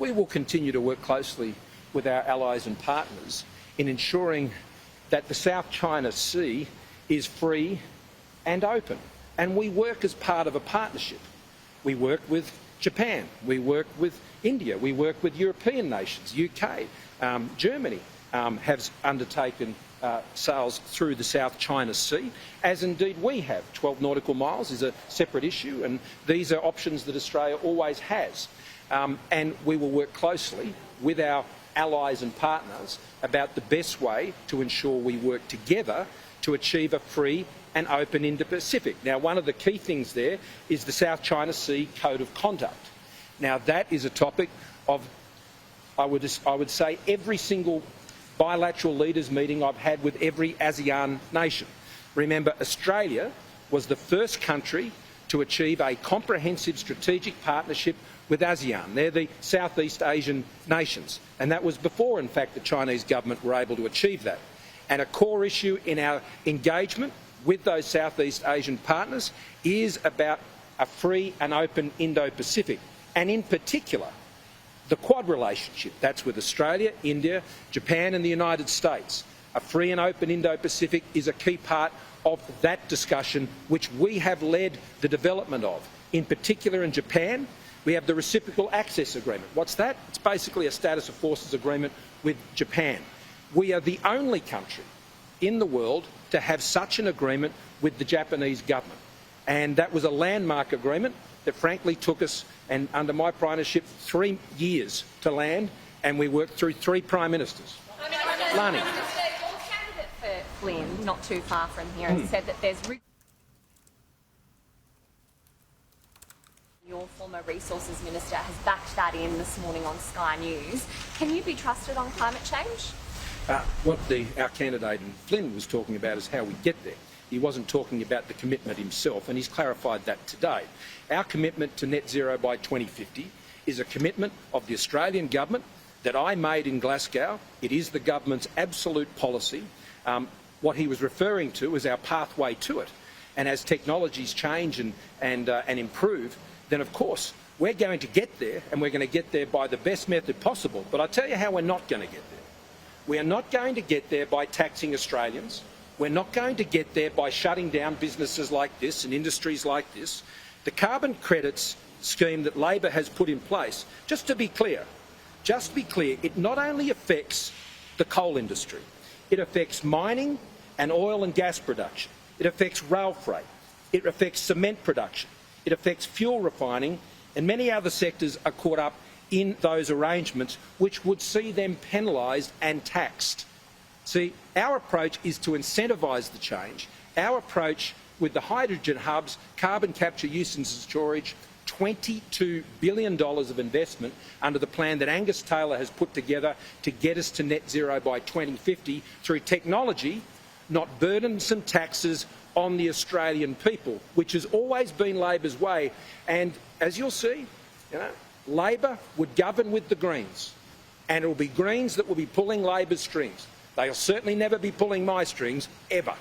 we will continue to work closely with our allies and partners in ensuring that the South China Sea is free and open. And we work as part of a partnership. We work with Japan, we work with India, we work with European nations, UK, Germany has undertaken sails through the South China Sea, as indeed we have. 12 nautical miles is a separate issue, and these are options that Australia always has. And we will work closely with our allies and partners about the best way to ensure we work together to achieve a free and open Indo-Pacific. Now, one of the key things there is the South China Sea Code of Conduct. Now, that is a topic of, I would say, every single bilateral leaders meeting I've had with every ASEAN nation. Remember, Australia was the first country to achieve a comprehensive strategic partnership with ASEAN. They're the Southeast Asian nations, and that was before, in fact, the Chinese government were able to achieve that. And a core issue in our engagement with those Southeast Asian partners is about a free and open Indo-Pacific, and in particular, the Quad relationship. That's with Australia, India, Japan and the United States. A free and open Indo-Pacific is a key part of that discussion, which we have led the development of. In particular, in Japan, we have the Reciprocal Access Agreement. What's that? It's basically a status of forces agreement with Japan. We are the only country in the world to have such an agreement with the Japanese government. And that was a landmark agreement that frankly took us, and under my primership, 3 years to land, and we worked through 3 Prime Ministers. Lani. Your candidate for Flynn, not too far from here, has said that there's... Your former Resources Minister has backed that in this morning on Sky News. Can you be trusted on climate change? What our candidate in Flynn was talking about is how we get there. He wasn't talking about the commitment himself, and he's clarified that today. Our commitment to net zero by 2050 is a commitment of the Australian government that I made in Glasgow. It is the government's absolute policy. What he was referring to is our pathway to it. And as technologies change and improve, then of course we're going to get there, and we're going to get there by the best method possible. But I'll tell you how we're not going to get there. We are not going to get there by taxing Australians. We're not going to get there by shutting down businesses like this and industries like this. The carbon credits scheme that Labor has put in place, just to be clear, it not only affects the coal industry, it affects mining and oil and gas production, it affects rail freight, it affects cement production, it affects fuel refining, and many other sectors are caught up in those arrangements, which would see them penalised and taxed. See, our approach is to incentivise the change. Our approach with the hydrogen hubs, carbon capture, use and storage, $22 billion of investment under the plan that Angus Taylor has put together to get us to net zero by 2050 through technology, not burdensome taxes on the Australian people, which has always been Labor's way. And as you'll see, Labor would govern with the Greens, and it will be Greens that will be pulling Labor's strings. They'll certainly never be pulling my strings, ever.